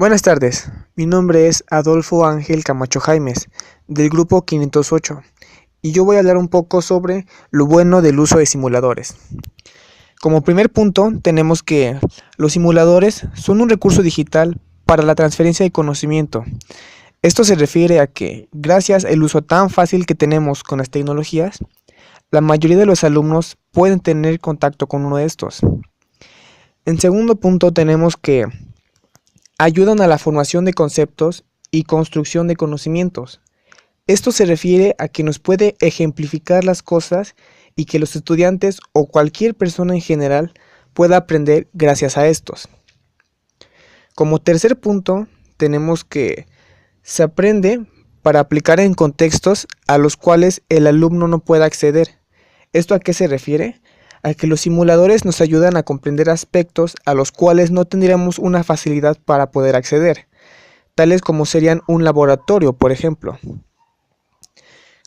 Buenas tardes, mi nombre es Adolfo Ángel Camacho Jaimes, del grupo 508, y yo voy a hablar un poco sobre lo bueno del uso de simuladores. Como primer punto, tenemos que los simuladores son un recurso digital para la transferencia de conocimiento. Esto se refiere a que, gracias al uso tan fácil que tenemos con las tecnologías, la mayoría de los alumnos pueden tener contacto con uno de estos. En segundo punto, tenemos que ayudan a la formación de conceptos y construcción de conocimientos. Esto se refiere a que nos puede ejemplificar las cosas y que los estudiantes o cualquier persona en general pueda aprender gracias a estos. Como tercer punto, tenemos que se aprende para aplicar en contextos a los cuales el alumno no pueda acceder. ¿Esto a qué se refiere? A que los simuladores nos ayudan a comprender aspectos a los cuales no tendríamos una facilidad para poder acceder, tales como serían un laboratorio, por ejemplo.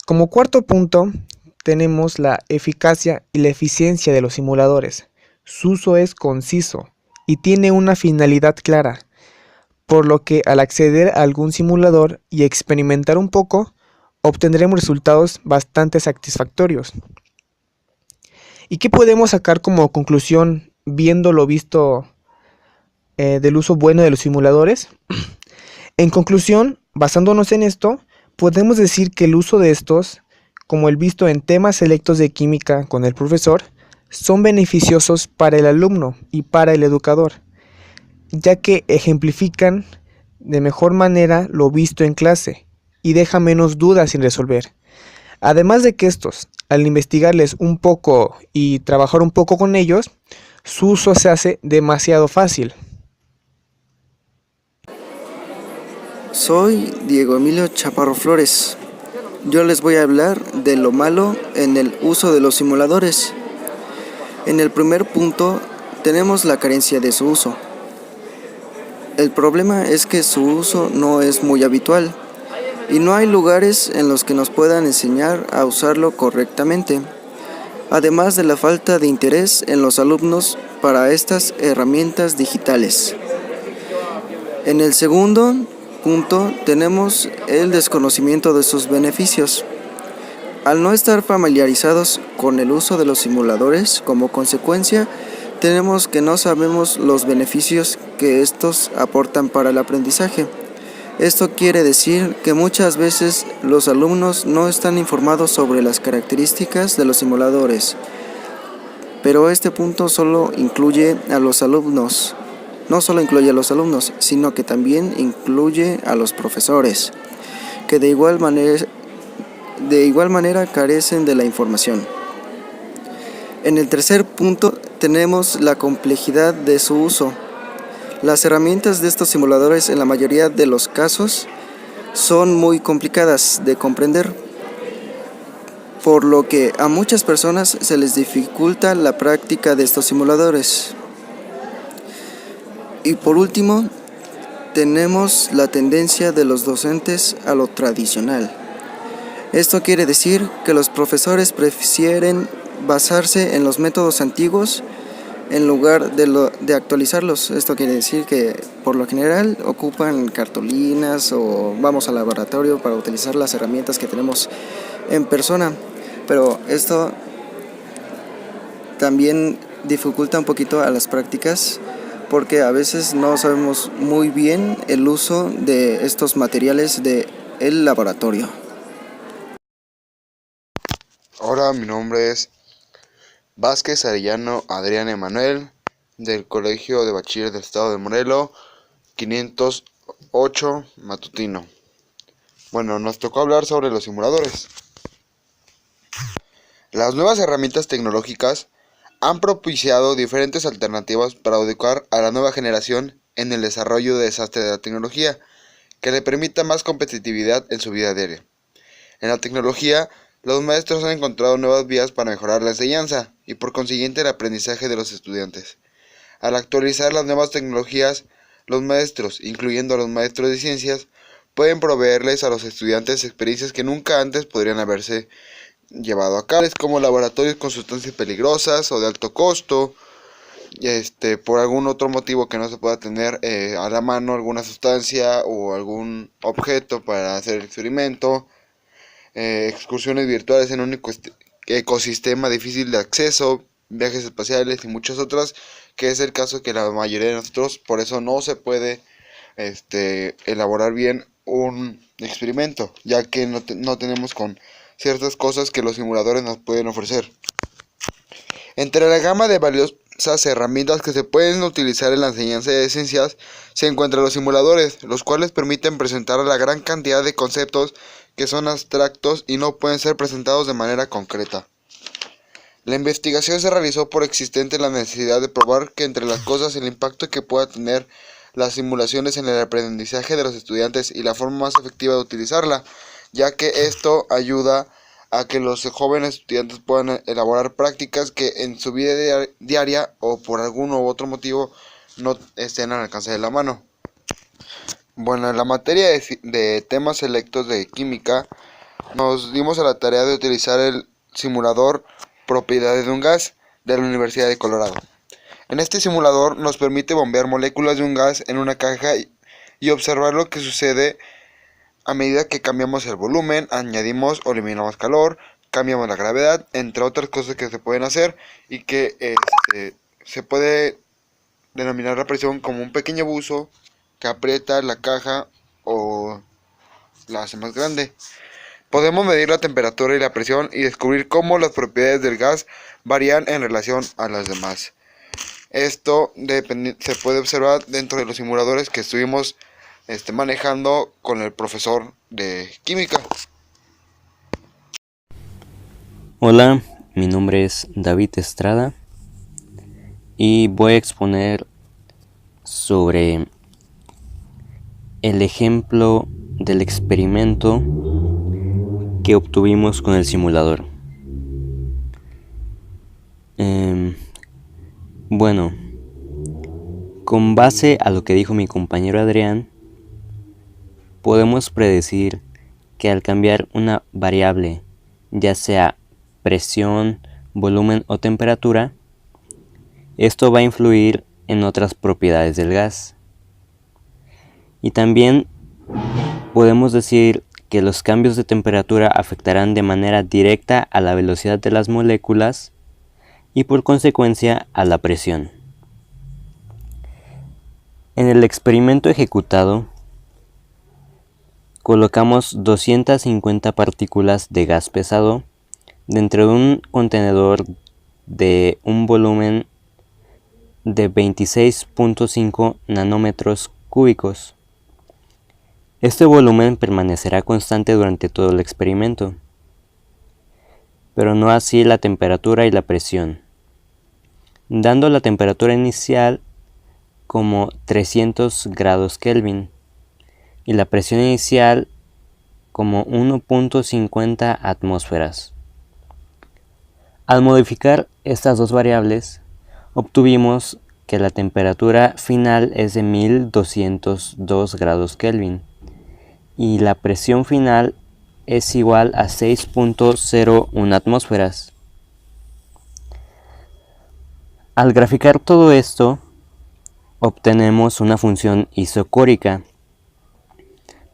Como cuarto punto, tenemos la eficacia y la eficiencia de los simuladores. Su uso es conciso y tiene una finalidad clara, por lo que al acceder a algún simulador y experimentar un poco, obtendremos resultados bastante satisfactorios. ¿Y qué podemos sacar como conclusión viendo lo visto del uso bueno de los simuladores? En conclusión, basándonos en esto, podemos decir que el uso de estos, como el visto en temas selectos de química con el profesor, son beneficiosos para el alumno y para el educador, ya que ejemplifican de mejor manera lo visto en clase y deja menos dudas sin resolver. Además de que estos, al investigarles un poco y trabajar un poco con ellos, su uso se hace demasiado fácil. Soy Diego Emilio Chaparro Flores. Yo les voy a hablar de lo malo en el uso de los simuladores. En el primer punto tenemos la carencia de su uso. El problema es que su uso no es muy habitual y no hay lugares en los que nos puedan enseñar a usarlo correctamente, además de la falta de interés en los alumnos para estas herramientas digitales. En el segundo punto tenemos el desconocimiento de sus beneficios. Al no estar familiarizados con el uso de los simuladores, como consecuencia, tenemos que no sabemos los beneficios que estos aportan para el aprendizaje. Esto quiere decir que muchas veces los alumnos no están informados sobre las características de los simuladores, pero este punto solo incluye a los alumnos. No solo incluye a los alumnos, sino que también incluye a los profesores, que de igual manera carecen de la información. En el tercer punto tenemos la complejidad de su uso. Las herramientas de estos simuladores en la mayoría de los casos son muy complicadas de comprender, por lo que a muchas personas se les dificulta la práctica de estos simuladores. Y por último, tenemos la tendencia de los docentes a lo tradicional. Esto quiere decir que los profesores prefieren basarse en los métodos antiguos en lugar de actualizarlos. Esto quiere decir que por lo general ocupan cartulinas o vamos al laboratorio para utilizar las herramientas que tenemos en persona. Pero esto también dificulta un poquito a las prácticas, porque a veces no sabemos muy bien el uso de estos materiales del laboratorio. Hola, mi nombre es Vázquez Arellano Adrián Emanuel, del Colegio de Bachiller del Estado de Morelos, 508 Matutino. Bueno, nos tocó hablar sobre los simuladores. Las nuevas herramientas tecnológicas han propiciado diferentes alternativas para educar a la nueva generación en el desarrollo de desastre de la tecnología, que le permita más competitividad en su vida diaria. En la tecnología, los maestros han encontrado nuevas vías para mejorar la enseñanza y por consiguiente el aprendizaje de los estudiantes. Al actualizar las nuevas tecnologías, los maestros, incluyendo a los maestros de ciencias, pueden proveerles a los estudiantes experiencias que nunca antes podrían haberse llevado a cabo, como laboratorios con sustancias peligrosas o de alto costo, por algún otro motivo que no se pueda tener a la mano alguna sustancia o algún objeto para hacer el experimento, excursiones virtuales en un ecosistema difícil de acceso, viajes espaciales y muchas otras, que es el caso que la mayoría de nosotros, por eso no se puede elaborar bien un experimento, ya que no tenemos con ciertas cosas que los simuladores nos pueden ofrecer. Entre la gama de valiosas herramientas que se pueden utilizar en la enseñanza de ciencias se encuentran los simuladores, los cuales permiten presentar la gran cantidad de conceptos que son abstractos y no pueden ser presentados de manera concreta. La investigación se realizó por existente la necesidad de probar que entre las cosas el impacto que pueda tener las simulaciones en el aprendizaje de los estudiantes y la forma más efectiva de utilizarla, ya que esto ayuda a que los jóvenes estudiantes puedan elaborar prácticas que en su vida diaria o por algún u otro motivo no estén al alcance de la mano. Bueno, en la materia de temas selectos de química nos dimos a la tarea de utilizar el simulador Propiedades de un gas de la Universidad de Colorado. En este simulador nos permite bombear moléculas de un gas en una caja y observar lo que sucede a medida que cambiamos el volumen, añadimos o eliminamos calor, cambiamos la gravedad, entre otras cosas que se pueden hacer y que se puede denominar la presión como un pequeño buzo que aprieta la caja o la hace más grande. Podemos medir la temperatura y la presión y descubrir cómo las propiedades del gas varían en relación a las demás. Esto se puede observar dentro de los simuladores que estuvimos manejando con el profesor de química. Hola, mi nombre es David Estrada y voy a exponer sobre el ejemplo del experimento que obtuvimos con el simulador. Bueno, con base a lo que dijo mi compañero Adrián, podemos predecir que al cambiar una variable, ya sea presión, volumen o temperatura, esto va a influir en otras propiedades del gas. Y también podemos decir que los cambios de temperatura afectarán de manera directa a la velocidad de las moléculas y por consecuencia a la presión. En el experimento ejecutado, colocamos 250 partículas de gas pesado dentro de un contenedor de un volumen de 26.5 nanómetros cúbicos. Este volumen permanecerá constante durante todo el experimento, pero no así la temperatura y la presión, dando la temperatura inicial como 300 grados Kelvin y la presión inicial como 1.50 atmósferas. Al modificar estas dos variables, obtuvimos que la temperatura final es de 1202 grados Kelvin y la presión final es igual a 6.01 atmósferas. Al graficar todo esto, obtenemos una función isocórica,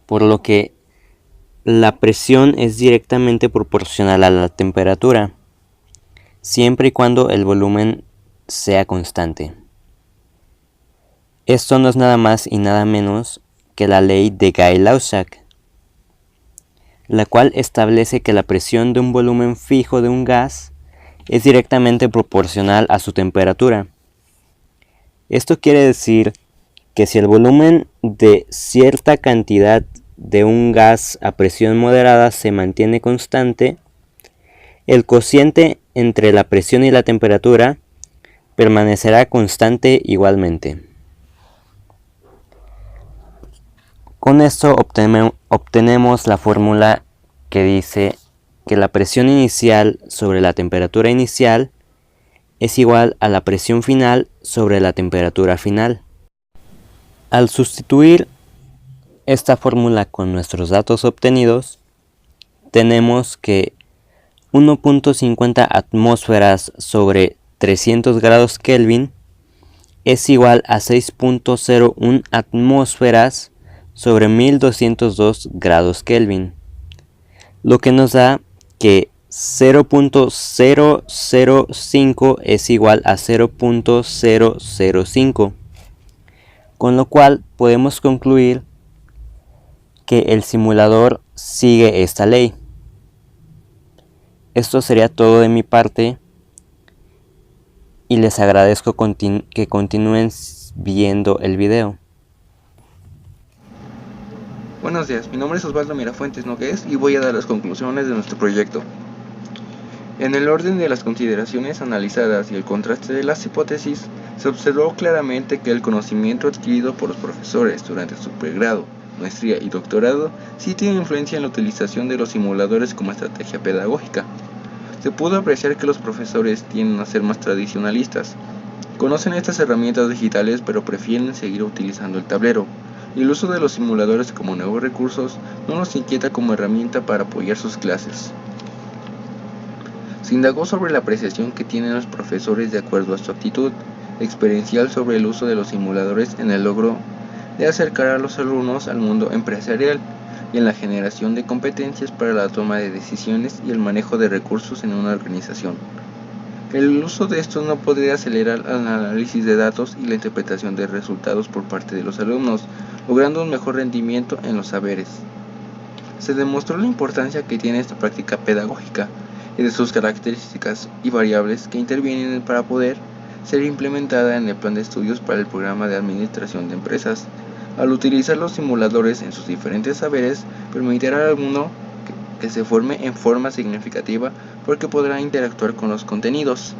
por lo que la presión es directamente proporcional a la temperatura, siempre y cuando el volumen sea constante. Esto no es nada más y nada menos que la ley de Guy-Lussac, la cual establece que la presión de un volumen fijo de un gas es directamente proporcional a su temperatura. Esto quiere decir que si el volumen de cierta cantidad de un gas a presión moderada se mantiene constante, el cociente entre la presión y la temperatura permanecerá constante igualmente. Con esto obtenemos la fórmula que dice que la presión inicial sobre la temperatura inicial es igual a la presión final sobre la temperatura final. Al sustituir esta fórmula con nuestros datos obtenidos, tenemos que 1.50 atmósferas sobre 300 grados Kelvin es igual a 6.01 atmósferas sobre 1202 grados Kelvin, lo que nos da que 0.005 es igual a 0.005, con lo cual podemos concluir que el simulador sigue esta ley. Esto sería todo de mi parte y les agradezco que continúen viendo el video. Buenos días, mi nombre es Osvaldo Mirafuentes Nogués y voy a dar las conclusiones de nuestro proyecto. En el orden de las consideraciones analizadas y el contraste de las hipótesis, se observó claramente que el conocimiento adquirido por los profesores durante su pregrado, maestría y doctorado sí tiene influencia en la utilización de los simuladores como estrategia pedagógica. Se pudo apreciar que los profesores tienden a ser más tradicionalistas. Conocen estas herramientas digitales pero prefieren seguir utilizando el tablero, y el uso de los simuladores como nuevos recursos no los inquieta como herramienta para apoyar sus clases. Se indagó sobre la apreciación que tienen los profesores de acuerdo a su actitud experiencial sobre el uso de los simuladores en el logro de acercar a los alumnos al mundo empresarial y en la generación de competencias para la toma de decisiones y el manejo de recursos en una organización. El uso de estos no podría acelerar el análisis de datos y la interpretación de resultados por parte de los alumnos, logrando un mejor rendimiento en los saberes. Se demostró la importancia que tiene esta práctica pedagógica y de sus características y variables que intervienen para poder ser implementada en el plan de estudios para el programa de administración de empresas. Al utilizar los simuladores en sus diferentes saberes, permitirá al alumno que se forme en forma significativa porque podrá interactuar con los contenidos.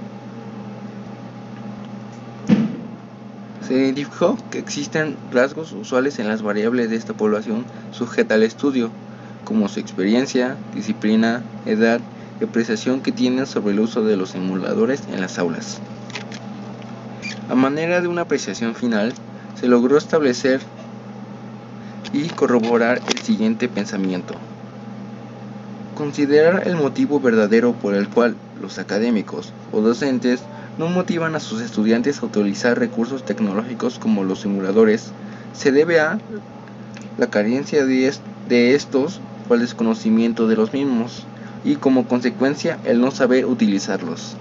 Se identificó que existen rasgos usuales en las variables de esta población sujeta al estudio, como su experiencia, disciplina, edad y apreciación que tienen sobre el uso de los simuladores en las aulas. A manera de una apreciación final, se logró establecer y corroborar el siguiente pensamiento. Considerar el motivo verdadero por el cual los académicos o docentes no motivan a sus estudiantes a utilizar recursos tecnológicos como los simuladores se debe a la carencia de estos o al desconocimiento de los mismos y como consecuencia el no saber utilizarlos.